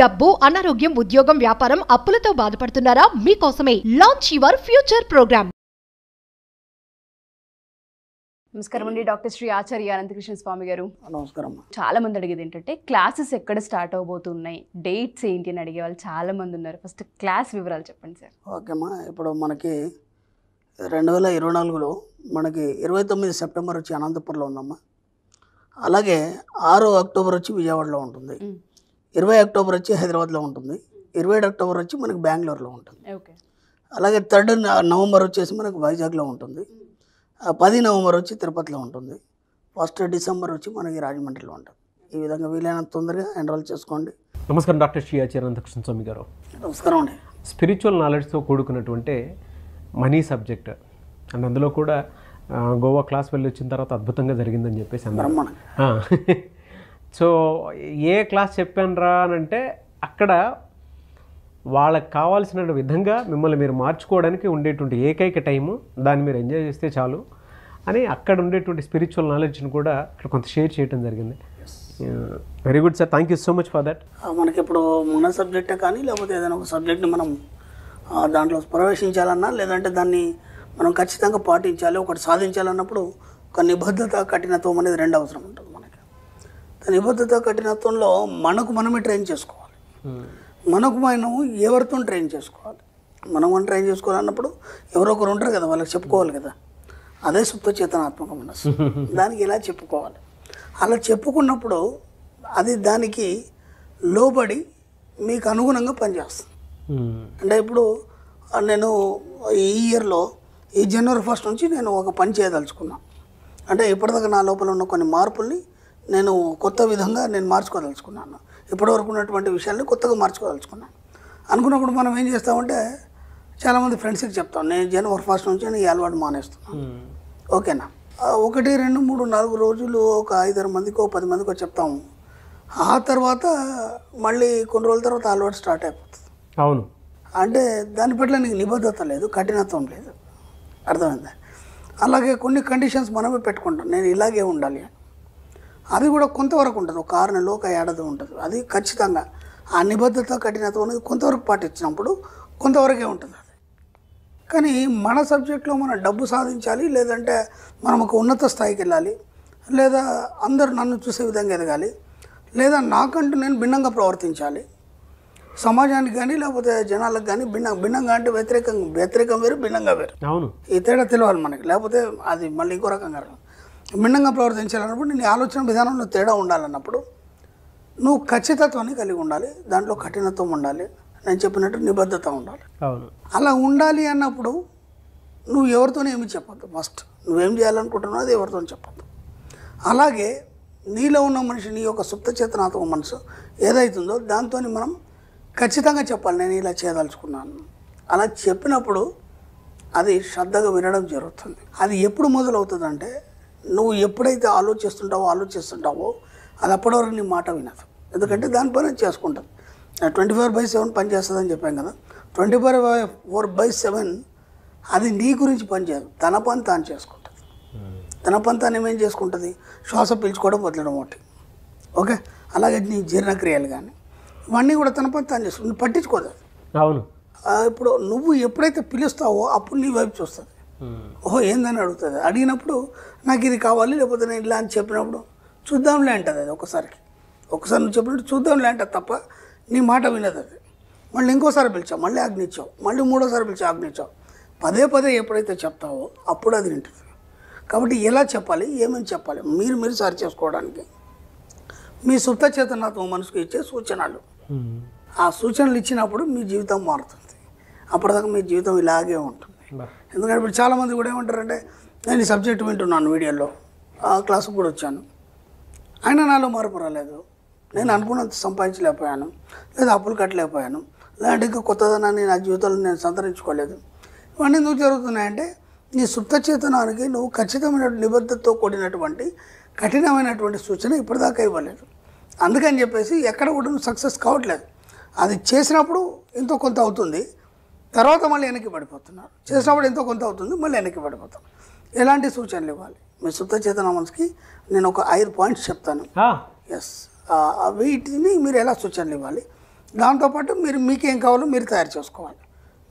డబ్బు, అనారోగ్యం, ఉద్యోగం, వ్యాపారం, అప్పులతో బాధపడుతున్నారా? మీకోసమే లాంచ్ యువర్ ఫ్యూచర్ ప్రోగ్రామ్. నమస్కారం అండి, డాక్టర్ శ్రీ ఆచార్య అనంతకృష్ణ స్వామి గారు. నమస్కారం. చాలా మంది అడిగేది ఏంటంటే క్లాసెస్ ఎక్కడ స్టార్ట్ అవబోతున్నాయి, డేట్స్ ఏంటి అని అడిగే వాళ్ళు చాలా మంది ఉన్నారు. ఫస్ట్ క్లాస్ వివరాలు చెప్పండి సార్. ఓకేమ్మా, ఇప్పుడు మనకి 2024లో మనకి 29 సెప్టెంబర్ వచ్చి అనంతపురంలో ఉందమ్మా. అలాగే 6 అక్టోబర్ వచ్చి విజయవాడలో ఉంటుంది, 20 అక్టోబర్ వచ్చి హైదరాబాద్లో ఉంటుంది, 27 అక్టోబర్ వచ్చి మనకి బెంగళూరులో ఉంటుంది. ఓకే. అలాగే 3 నవంబర్ వచ్చేసి మనకు వైజాగ్లో ఉంటుంది, 10 నవంబర్ వచ్చి తిరుపతిలో ఉంటుంది, 1 డిసెంబర్ వచ్చి మనకి రాజమండ్రిలో ఉంటుంది. ఈ విధంగా వీలైనంత తొందరగా ఎన్రోల్ చేసుకోండి. నమస్కారం డాక్టర్ శ్రీ ఆచార్య అనంతకృష్ణ స్వామి గారు. నమస్కారం అండి. స్పిరిచువల్ నాలెడ్జ్తో కూడుకున్నటువంటి మనీ సబ్జెక్ట్ అండ్ అందులో కూడా గోవా క్లాస్ వెళ్ళి వచ్చిన తర్వాత అద్భుతంగా జరిగిందని చెప్పేసి అన్నారు. సో ఏ క్లాస్ చెప్పాను రా అని అంటే అక్కడ వాళ్ళకి కావాల్సిన విధంగా మిమ్మల్ని మీరు మార్చుకోవడానికి ఉండేటువంటి ఏకైక టైము, దాన్ని మీరు ఎంజాయ్ చేస్తే చాలు అని అక్కడ ఉండేటువంటి స్పిరిచువల్ నాలెడ్జ్ని కూడా ఇక్కడ కొంత షేర్ చేయడం జరిగింది. Very good sir, thank you so much for that. మనకి ఇప్పుడు మన సబ్జెక్టే కానీ లేకపోతే ఏదైనా ఒక సబ్జెక్ట్ని మనం దాంట్లో ప్రవేశించాలన్నా లేదంటే దాన్ని మనం ఖచ్చితంగా పాటించాలి, ఒకటి సాధించాలన్నప్పుడు ఒక నిబద్ధత, కఠినత్వం అనేది 2 అవసరం ఉంటుంది మనకి. నిబద్ధత, కఠినత్వంలో మనకు మనమే ట్రైన్ చేసుకోవాలి. మనకు మనం ఎవరితో ట్రైన్ చేసుకోవాలి, మనం ట్రైన్ చేసుకోవాలన్నప్పుడు ఎవరో ఒకరు ఉంటారు కదా, వాళ్ళకి చెప్పుకోవాలి కదా. అదే సుప్త చేతనాత్మక మనస్సు. దానికి ఇలా చెప్పుకోవాలి. అలా చెప్పుకున్నప్పుడు అది దానికి లోబడి మీకు అనుగుణంగా పనిచేస్తుంది. అంటే ఇప్పుడు నేను ఈ ఇయర్లో ఈ జనవరి 1 నుంచి నేను ఒక పని చేయదలుచుకున్నాను. అంటే ఇప్పటిదాకా నా లోపల ఉన్న కొన్ని మార్పుల్ని నేను కొత్త విధంగా నేను మార్చుకోదలుచుకున్నాను. ఇప్పటివరకు ఉన్నటువంటి విషయాల్ని కొత్తగా మార్చుకోదలుచుకున్నాను. అనుకున్నప్పుడు మనం ఏం చేస్తామంటే చాలామంది ఫ్రెండ్స్కి చెప్తాం, నేను జనవరి 1 నుంచి నేను ఈ అలవాటు మానేస్తున్నాను. ఓకేనా, 1, 2, 3, 4 రోజులు ఒక 5-6 మందికో 10 మందికో చెప్తాము. ఆ తర్వాత మళ్ళీ కొన్ని రోజుల తర్వాత అలవాటు స్టార్ట్ అయిపోతుంది. అవును, అంటే దాని పట్ల నీకు నిబద్ధత లేదు, కఠినత్వం లేదు. అర్థమైందా? అలాగే కొన్ని కండిషన్స్ మనమే పెట్టుకుంటాం, నేను ఇలాగే ఉండాలి అని. అది కూడా కొంతవరకు ఉంటుంది, ఒక 6 నెలలు, ఒక ఏడాది ఉంటుంది. అది ఖచ్చితంగా ఆ నిబద్ధత, కఠినత్వం అనేది కొంతవరకు పాటించినప్పుడు కొంతవరకే ఉంటుంది అది. కానీ మన సబ్జెక్ట్లో మనం డబ్బు సాధించాలి, లేదంటే మనం ఒక ఉన్నత స్థాయికి వెళ్ళాలి, లేదా అందరూ నన్ను చూసే విధంగా ఎదగాలి, లేదా నాకంటూ నేను భిన్నంగా ప్రవర్తించాలి, సమాజానికి కానీ లేకపోతే జనాలకు కానీ భిన్నంగా అంటే వ్యతిరేకం వేరు, భిన్నంగా వేరు. అవును, ఈ తేడా తెలియాలి మనకి, లేకపోతే అది మళ్ళీ ఇంకో రకంగా భిన్నంగా ప్రవర్తించాలన్నప్పుడు నీ ఆలోచన విధానంలో తేడా ఉండాలన్నప్పుడు నువ్వు ఖచ్చితత్వాన్ని కలిగి ఉండాలి, దాంట్లో కఠినత్వం ఉండాలి, నేను చెప్పినట్టు నిబద్ధత ఉండాలి. అవును, అలా ఉండాలి అన్నప్పుడు నువ్వు ఎవరితోనే ఏమి చెప్పద్దు. ఫస్ట్ నువ్వేం చేయాలనుకుంటున్నావు అది ఎవరితో చెప్పద్దు. అలాగే నీలో ఉన్న మనిషి, నీ యొక్క సుప్త చేతనాత్మక మనసు ఏదైతుందో దాంతో మనం ఖచ్చితంగా చెప్పాలి, నేను ఇలా చేయదలుచుకున్నాను. అలా చెప్పినప్పుడు అది శ్రద్ధగా వినడం జరుగుతుంది. అది ఎప్పుడు మొదలవుతుందంటే నువ్వు ఎప్పుడైతే ఆలోచిస్తుంటావో అది అప్పటివరకు నీ మాట వినదు. ఎందుకంటే దానిపైన చేసుకుంటుంది. 24/7 పనిచేస్తుందని చెప్పాం కదా. 24/7 అది నీ గురించి పనిచేయదు, తన పని తాను చేసుకుంటుంది. తన పని తాను ఏమేం చేసుకుంటుంది, శ్వాస పీల్చుకోవడం, వదలడం ఒకటి. ఓకే, అలాగే నీ జీర్ణక్రియలు కానీ ఇవన్నీ కూడా తన పని తాను చేసుకుంటుంది, పట్టించుకోదు. అవును, ఇప్పుడు నువ్వు ఎప్పుడైతే పిలుస్తావో అప్పుడు నీ వైపు చూస్తుంది. ఓహో ఏందని అడుగుతుంది. అడిగినప్పుడు నాకు ఇది కావాలి, లేకపోతే నేను ఇలా అని చెప్పినప్పుడు చూద్దాంలే అంటుంది. అది ఒకసారి నువ్వు చెప్పినట్టు చూద్దాంలే అంటుంది తప్ప నీ మాట వినదు అది. మళ్ళీ ఇంకోసారి పిలిచావు, మళ్ళీ ఆజ్ఞించావు, మళ్ళీ 3వసారి పిలిచావు, ఆజ్ఞించావు. పదే ఎప్పుడైతే చెప్తావో అప్పుడు అది వింటుంది. కాబట్టి ఎలా చెప్పాలి, ఏమేమి చెప్పాలి మీరు సరి చేసుకోవడానికి మీ సుప్త చేతనాత్మ మనసుకు ఇచ్చే సూచనలు. ఆ సూచనలు ఇచ్చినప్పుడు మీ జీవితం మారుతుంది. అప్పటిదాకా మీ జీవితం ఇలాగే ఉంటుంది. ఎందుకంటే ఇప్పుడు చాలామంది కూడా ఏమంటారంటే నేను ఈ సబ్జెక్ట్ వింటున్నాను, వీడియోలో ఆ క్లాసుకు కూడా వచ్చాను, అయినా నాలో మార్పు రాలేదు, నేను అనుకున్నంత సంపాదించలేకపోయాను, లేదా అప్పులు కట్టలేకపోయాను, లేదంటే ఇంకా కొత్తదనాన్ని నా జీవితంలో నేను సంతరించుకోలేదు. ఇవన్నీ ఎందుకు జరుగుతున్నాయంటే నీ సుప్త చేతనానికి నువ్వు ఖచ్చితమైన నిబద్ధతతో కూడినటువంటి కఠినమైనటువంటి సూచన ఇప్పటిదాకా ఇవ్వలేదు. అందుకని చెప్పేసి ఎక్కడ కూడా నువ్వు సక్సెస్ కావట్లేదు. అది చేసినప్పుడు ఎంతో కొంత అవుతుంది, తర్వాత మళ్ళీ వెనక్కి పడిపోతున్నారు. చేసినప్పుడు ఎంతో కొంత అవుతుంది, మళ్ళీ వెనక్కి పడిపోతాం. ఎలాంటి సూచనలు ఇవ్వాలి మీ సుప్త చేతన మనసుకి? నేను ఒక 5 పాయింట్స్ చెప్తాను. ఎస్, వీటిని మీరు ఎలా సూచనలు ఇవ్వాలి, దాంతోపాటు మీరు మీకేం కావాలో మీరు తయారు చేసుకోవాలి.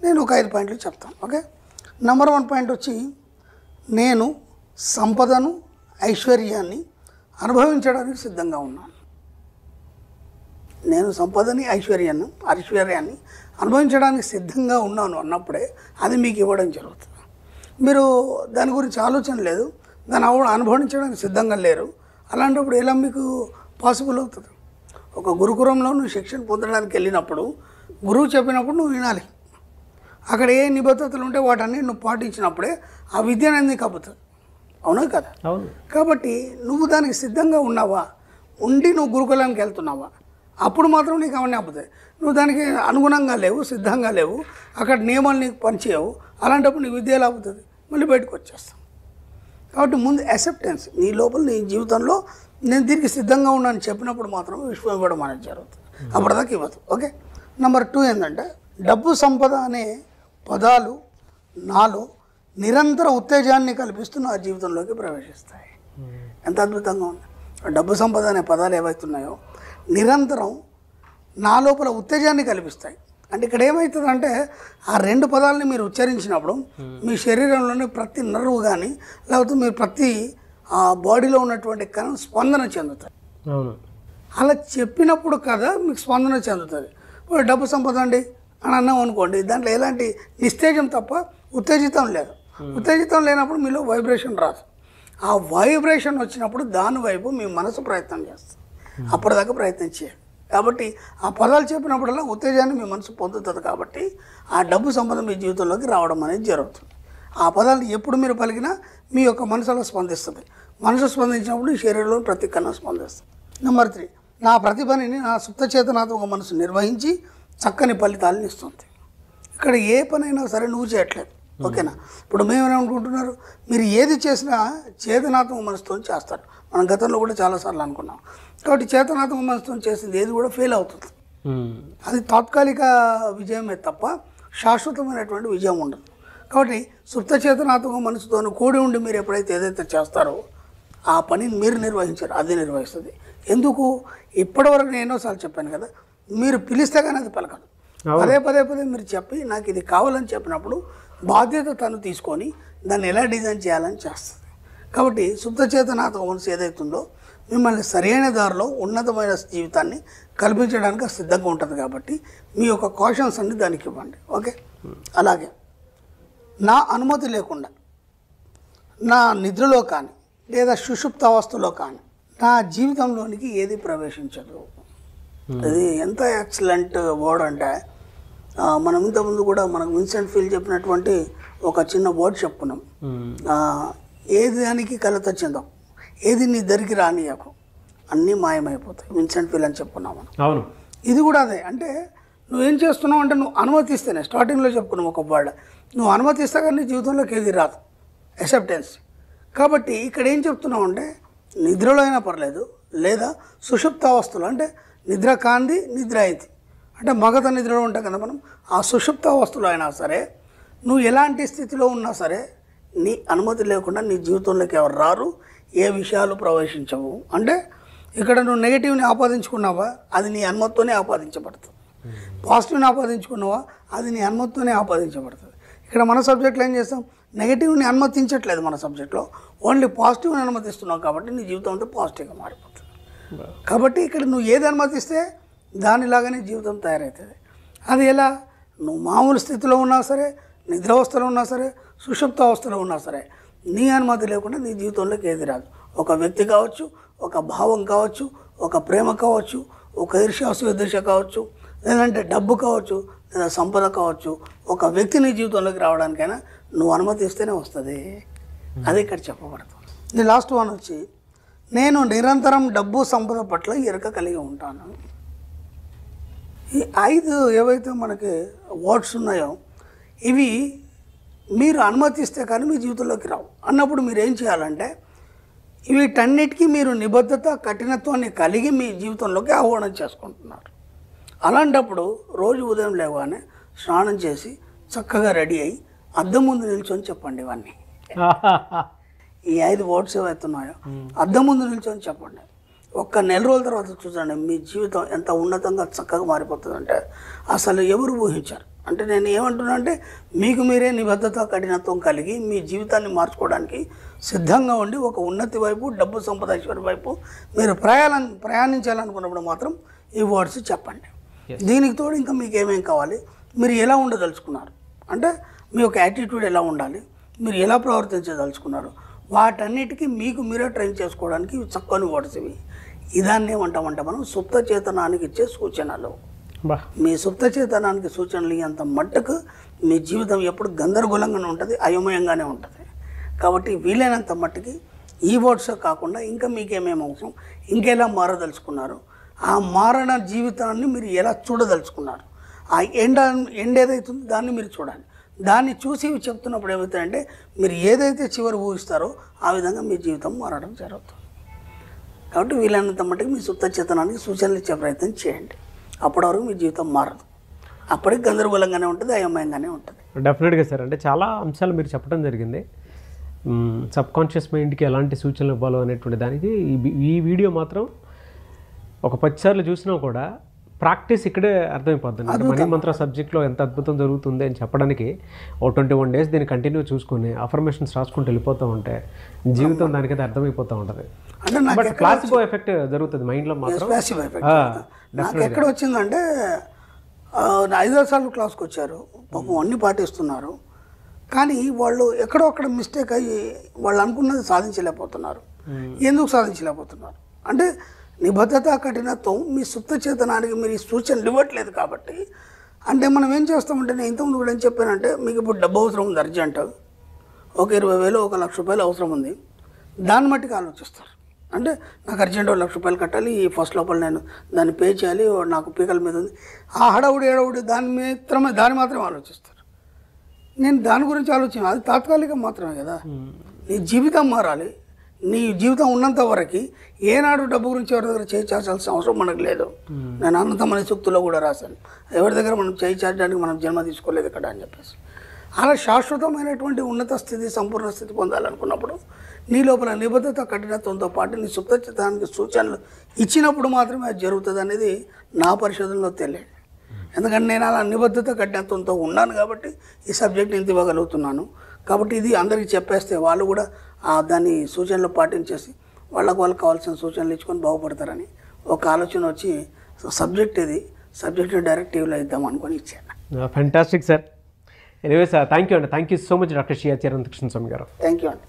నేను ఒక 5 పాయింట్లు చెప్తాను. ఓకే, నెంబర్ 1 పాయింట్ వచ్చి, నేను సంపదను ఐశ్వర్యాన్ని అనుభవించడానికి సిద్ధంగా ఉన్నాను. నేను సంపదని ఐశ్వర్యాన్ని అనుభవించడానికి సిద్ధంగా ఉన్నాను అన్నప్పుడే అది మీకు ఇవ్వడం జరుగుతుంది. మీరు దాని గురించి ఆలోచన లేదు, దాన్ని అనుభవించడానికి సిద్ధంగా లేరు, అలాంటప్పుడు ఎలా మీకు పాసిబుల్ అవుతుంది? ఒక గురుకులంలో నువ్వు శిక్షణ పొందడానికి వెళ్ళినప్పుడు గురువు చెప్పినప్పుడు నువ్వు వినాలి. అక్కడ ఏ నిబద్ధతలు ఉంటే వాటన్ని నువ్వు పాటించినప్పుడే ఆ విద్య అనేది నీకు అబ్బుతుంది. అవునా కదా? అవును. కాబట్టి నువ్వు దానికి సిద్ధంగా ఉన్నావా, ఉండి నువ్వు గురుకులానికి వెళ్తున్నావా, అప్పుడు మాత్రం నీకు అవన్నీ అబ్బుతాయి. నువ్వు దానికి అనుగుణంగా లేవు, సిద్ధంగా లేవు, అక్కడ నియమాలు నీకు పనిచేయవు, అలాంటప్పుడు నీకు విద్య ఎలా అబ్బుతుంది? మళ్ళీ బయటకు వచ్చేస్తాం. కాబట్టి ముందు యాక్సెప్టెన్స్, నీ లోపల నీ జీవితంలో నేను దీనికి సిద్ధంగా ఉన్నాను చెప్పినప్పుడు మాత్రం విశ్వం ఇవ్వడం అనేది జరుగుతుంది. అప్పటిదాకా ఇవ్వదు. ఓకే, నెంబర్ 2 ఏంటంటే, డబ్బు సంపద అనే పదాలు నాలో నిరంతర ఉత్తేజాన్ని కల్పిస్తూ నా జీవితంలోకి ప్రవేశిస్తాయి. ఎంత అద్భుతంగా ఉంది! డబ్బు సంపద అనే పదాలు ఏవైతున్నాయో నిరంతరం నా లోపల ఉత్తేజాన్ని కల్పిస్తాయి. అంటే ఇక్కడ ఏమవుతుందంటే, ఆ 2 పదాలని మీరు ఉచ్చరించినప్పుడు మీ శరీరంలోని ప్రతి నర్వ్ కానీ లేకపోతే మీరు ప్రతి బాడీలో ఉన్నటువంటి కణం స్పందన చెందుతాయి. అవును. అలా చెప్పినప్పుడు కదా మీకు స్పందన చెందుతుంది. ఇప్పుడు డబ్బు సంపద అండి అని అన్నాం అనుకోండి, దాంట్లో ఎలాంటి నిస్తేజం తప్ప ఉత్తేజితం లేదు. ఉత్తేజితం లేనప్పుడు మీలో వైబ్రేషన్ రాదు. ఆ వైబ్రేషన్ వచ్చినప్పుడు దాని వైపు మీ మనసు ప్రయత్నం చేస్తుంది. అప్పటిదాకా ప్రయత్నం చేయాలి. కాబట్టి ఆ పదాలు చెప్పినప్పుడల్లా ఉత్తేజాన్ని మీ మనసు పొందుతుంది. కాబట్టి ఆ డబ్బు సంపద మీ జీవితంలోకి రావడం అనేది జరుగుతుంది. ఆ పదాలు ఎప్పుడు మీరు పలికినా మీ యొక్క మనసులో స్పందిస్తుంది. మనసు స్పందించినప్పుడు ఈ శరీరంలో ప్రతి కణం స్పందిస్తుంది. నెంబర్ 3, నా ప్రతిభని నా సుప్త చేతనాత్మక మనసు నిర్వహించి చక్కని ఫలితాలను ఇస్తుంది. ఇక్కడ ఏ పనైనా సరే నువ్వు చేయట్లేదు. ఓకేనా? ఇప్పుడు మేమేమనుకుంటున్నారు, మీరు ఏది చేసినా చేతనాత్మక మనసుతో చేస్తారు. మనం గతంలో కూడా చాలాసార్లు అనుకున్నాం. కాబట్టి చేతనాత్మక మనసుతో చేసింది ఏది కూడా ఫెయిల్ అవుతుంది. అది తాత్కాలిక విజయమే తప్ప శాశ్వతమైనటువంటి విజయం ఉండదు. కాబట్టి సుప్త చేతనాత్మక మనసుతో కూడి ఉండి మీరు ఎప్పుడైతే ఏదైతే చేస్తారో ఆ పనిని మీరు నిర్వహించారు, అది నిర్వహిస్తుంది. ఎందుకు? ఇప్పటివరకు నేను ఎన్నోసార్లు చెప్పాను కదా, మీరు పిలిస్తే కానీ అది పలకదు. పదే మీరు చెప్పి నాకు ఇది కావాలని చెప్పినప్పుడు బాధ్యత తను తీసుకొని దాన్ని ఎలా డిజైన్ చేయాలని చేస్తుంది. కాబట్టి సుప్త చేతనాత్మక మనసు ఏదైతుందో మిమ్మల్ని సరైన దారిలో ఉన్నతమైన జీవితాన్ని కల్పించడానికి సిద్ధంగా ఉంటుంది. కాబట్టి మీ యొక్క కాషన్స్ అన్ని దానికి ఇవ్వండి. ఓకే, అలాగే నా అనుమతి లేకుండా నా నిద్రలో కానీ లేదా సుషుప్త అవస్థలో కానీ నా జీవితంలోనికి ఏది ప్రవేశించదు. అది ఎంత ఎక్సలెంట్ వర్డ్ అంటే, మనం ఇంతకుముందు కూడా మనకు విన్సెంట్ ఫీల్ చెప్పినటువంటి ఒక చిన్న వర్డ్ చెప్పుకున్నాం, ఏది దానికి కలత చెందాం, ఏది నీ దరికి రానియకు, అన్నీ మాయమైపోతాయి. విన్సెంట్ ఫీల్ అని చెప్పుకున్నాం మనం. అవును. ఇది కూడా అదే. అంటే నువ్వేం చేస్తున్నావు అంటే, నువ్వు అనుమతిస్తేనే, స్టార్టింగ్లో చెప్పుకున్నావు ఒక వర్డ్, నువ్వు అనుమతిస్తే కానీ నీ జీవితంలోకి ఏది రాదు, యాక్సెప్టెన్స్. కాబట్టి ఇక్కడ ఏం చెప్తున్నావు అంటే, నిద్రలో అయినా పర్లేదు, లేదా సుషుప్తావస్థలో అంటే నిద్ర కాంది నిద్ర అయింది అంటే మగత నిద్రలో ఉంటాం కదా మనం, ఆ సుషుప్తావస్థలో అయినా సరే నువ్వు ఎలాంటి స్థితిలో ఉన్నా సరే నీ అనుమతి లేకుండా నీ జీవితంలోకి ఎవరు రారు, ఏ విషయాలు ప్రవేశించవు. అంటే ఇక్కడ నువ్వు నెగిటివ్ని ఆపాదించుకున్నావా, అది నీ అనుమతితోనే ఆపాదించబడుతుంది. పాజిటివ్ని ఆపాదించుకున్నావా, అది నీ అనుమతితోనే ఆపాదించబడుతుంది. ఇక్కడ మన సబ్జెక్ట్లో ఏం చేస్తాం, నెగిటివ్ని అనుమతించట్లేదు. మన సబ్జెక్ట్లో ఓన్లీ పాజిటివ్ని అనుమతిస్తున్నావు. కాబట్టి నీ జీవితం అంతా పాజిటివ్గా మారిపోతుంది. కాబట్టి ఇక్కడ నువ్వు ఏది అనుమతిస్తే దానిలాగానే జీవితం తయారవుతుంది. అది ఎలా? నువ్వు మామూలు స్థితిలో ఉన్నా సరే, నిద్రావస్థలో ఉన్నా సరే, సుషుప్త అవస్థలో ఉన్నా సరే, నీ అనుమతి లేకుండా నీ జీవితంలోకి ఏది రాదు. ఒక వ్యక్తి కావచ్చు, ఒక భావం కావచ్చు, ఒక ప్రేమ కావచ్చు, ఒక ఈర్ష్యాసుద్దేశ కావచ్చు, లేదంటే డబ్బు కావచ్చు, లేదా సంపద కావచ్చు, ఒక వ్యక్తి నీ జీవితంలోకి రావడానికైనా నువ్వు అనుమతిస్తేనే వస్తుంది. అది ఇక్కడ చెప్పబడుతుంది. ఇది లాస్ట్ వన్ వచ్చి, నేను నిరంతరం డబ్బు సంపద పట్ల ఎరుక కలిగి ఉంటాను. ఈ 5 ఏవైతే మనకి వర్డ్స్ ఉన్నాయో ఇవి మీరు అనుమతిస్తే కానీ మీ జీవితంలోకి రావు. అన్నప్పుడు మీరు ఏం చేయాలంటే, వీటన్నిటికీ మీరు నిబద్ధత, కఠినత్వాన్ని కలిగి మీ జీవితంలోకి ఆహ్వానం చేసుకుంటున్నారు. అలాంటప్పుడు రోజు ఉదయం లేవగానే స్నానం చేసి చక్కగా రెడీ అయ్యి అద్దం ముందు నిల్చొని చెప్పండి ఇవన్నీ. ఈ 5 వర్డ్స్ ఏవైతున్నాయో అద్దం ముందు నిల్చొని చెప్పండి. ఒక్క నెల రోజుల తర్వాత చూడండి మీ జీవితం ఎంత ఉన్నతంగా చక్కగా మారిపోతుందంటే అసలు ఎవరు ఊహించారు. అంటే నేను ఏమంటున్నా అంటే మీకు మీరే నిబద్ధత కఠినత్వం కలిగి మీ జీవితాన్ని మార్చుకోవడానికి సిద్ధంగా ఉండి ఒక ఉన్నతి వైపు డబ్బు సంపాదించే వైపు మీరు ప్రయాణించాలనుకున్నప్పుడు మాత్రం ఈ వర్డ్స్ చెప్పండి. దీనికి తోడు ఇంకా మీకు ఏమేం కావాలి, మీరు ఎలా ఉండదలుచుకున్నారు, అంటే మీ యొక్క యాటిట్యూడ్ ఎలా ఉండాలి, మీరు ఎలా ప్రవర్తించదలుచుకున్నారు, వాటన్నిటికీ మీకు మీరే ట్రైన్ చేసుకోవడానికి చక్కని వర్డ్స్ ఇవి. ఇదాన్ని ఏమంటామంటే మనం సుప్త చేతనానికి ఇచ్చే సూచనలు. మీ సుప్త చేతనానికి సూచనలు అంత మట్టుకు మీ జీవితం ఎప్పుడు గందరగోళంగానే ఉంటుంది, అయోమయంగానే ఉంటుంది. కాబట్టి వీలైనంత మట్టుకి ఈ వర్డ్స్ కాకుండా ఇంకా మీకేమేమి అవసరం, ఇంకెలా మారదలుచుకున్నారు, ఆ మారణ జీవితాన్ని మీరు ఎలా చూడదలుచుకున్నారు, ఆ ఎండ్ ఏదైతుందో దాన్ని మీరు చూడాలి. దాన్ని చూసి చెప్తున్నప్పుడు ఏమవుతాయంటే మీరు ఏదైతే చివరి ఊహిస్తారో ఆ విధంగా మీ జీవితం మారడం జరుగుతుంది. కాబట్టి వీలైనంత మట్టుకు మీ సుప్త చేతనానికి సూచనలు ఇచ్చే ప్రయత్నం చేయండి. అప్పటి వరకు మీ జీవితం మారదు, అప్పటికి గందరగోళంగానే ఉంటుంది, అయోమయంగానే ఉంటుంది. డెఫినెట్గా సార్, అంటే చాలా అంశాలు మీరు చెప్పడం జరిగింది. సబ్కాన్షియస్ మైండ్కి ఎలాంటి సూచనలు ఇవ్వాలో అనేటువంటి దానికి ఈ వీడియో మాత్రం ఒక 10 సార్లు చూసినా కూడా ప్రాక్టీస్ ఇక్కడే అర్థమైపోతుంది. అంటే మనీ మంత్ర సబ్జెక్ట్లో ఎంత అద్భుతం జరుగుతుంది అని చెప్పడానికి ఓ 21 days దీన్ని కంటిన్యూ చూసుకుని అఫర్మేషన్స్ రాసుకుంటూ వెళ్ళిపోతూ ఉంటే జీవితం దానికైతే అర్థమైపోతూ ఉంటుంది. బట్ ప్లాసిబో ఎఫెక్ట్ జరుగుతుంది మైండ్లో మాత్రం. నాకు ఎక్కడ వచ్చిందంటే 5 సార్లు క్లాస్కి వచ్చారు, పాపం అన్నీ పాటిస్తున్నారు, కానీ వాళ్ళు ఎక్కడో అక్కడ మిస్టేక్ అయ్యి వాళ్ళు అనుకున్నది సాధించలేకపోతున్నారు. ఎందుకు సాధించలేకపోతున్నారు అంటే నిబద్ధత కఠినత్వం మీ సుప్త చేతనానికి మీరు ఈ సూచనలు ఇవ్వట్లేదు. కాబట్టి అంటే మనం ఏం చేస్తామంటే నేను ఇంతకుముందు కూడా ఏం చెప్పానంటే మీకు ఇప్పుడు డబ్బు అవసరం ఉంది, అర్జెంట్ ఒక 20,000 1,00,000 అవసరం ఉంది, దాన్ని బట్టికి ఆలోచిస్తారు. అంటే నాకు అర్జెంట్ 1,00,000 కట్టాలి, ఈ ఫస్ట్ లోపల నేను దాన్ని పే చేయాలి, నాకు పీకల మీద ఉంది, ఆ హడావుడి దాన్ని మాత్రమే ఆలోచిస్తారు. నేను దాని గురించి ఆలోచన అది తాత్కాలికం మాత్రమే కదా. నీ జీవితం మారాలి, నీ జీవితం ఉన్నంత వరకు ఏనాడు డబ్బు గురించి ఎవరి దగ్గర చేయి చాచాల్సిన అవసరం మనకు లేదు. నేను అనంతమనే సూక్తుల్లో కూడా రాశాను, ఎవరి దగ్గర మనం చేయి చాచడానికి మనం జన్మ తీసుకోలేదు ఇక్కడ అని చెప్పేసి. అలా శాశ్వతమైనటువంటి ఉన్నత స్థితి, సంపూర్ణ స్థితి పొందాలనుకున్నప్పుడు నీ లోపల నిబద్ధత కఠినత్వంతో పాటు నీ సుప్త చిత్తానికి సూచనలు ఇచ్చినప్పుడు మాత్రమే అది జరుగుతుంది అనేది నా పరిశోధనలో తెలియదు. ఎందుకంటే నేను అలా నిబద్ధత కఠినత్వంతో ఉన్నాను కాబట్టి ఈ సబ్జెక్ట్ ఇంత ఇవ్వగలుగుతున్నాను. కాబట్టి ఇది అందరికీ చెప్పేస్తే వాళ్ళు కూడా దాన్ని సూచనలు పాటించేసి వాళ్ళకు కావాల్సిన సూచనలు ఇచ్చుకొని బాగుపడతారని ఒక ఆలోచన వచ్చి సబ్జెక్ట్ డైరెక్టివ్లో ఇద్దాం అనుకొని ఇచ్చాను. Fantastic sir. Anyway sir, thank you అండి. Thank you so much doctor Shri Acharya Anantakrishna Swami గారు. థ్యాంక్ యూ అండి.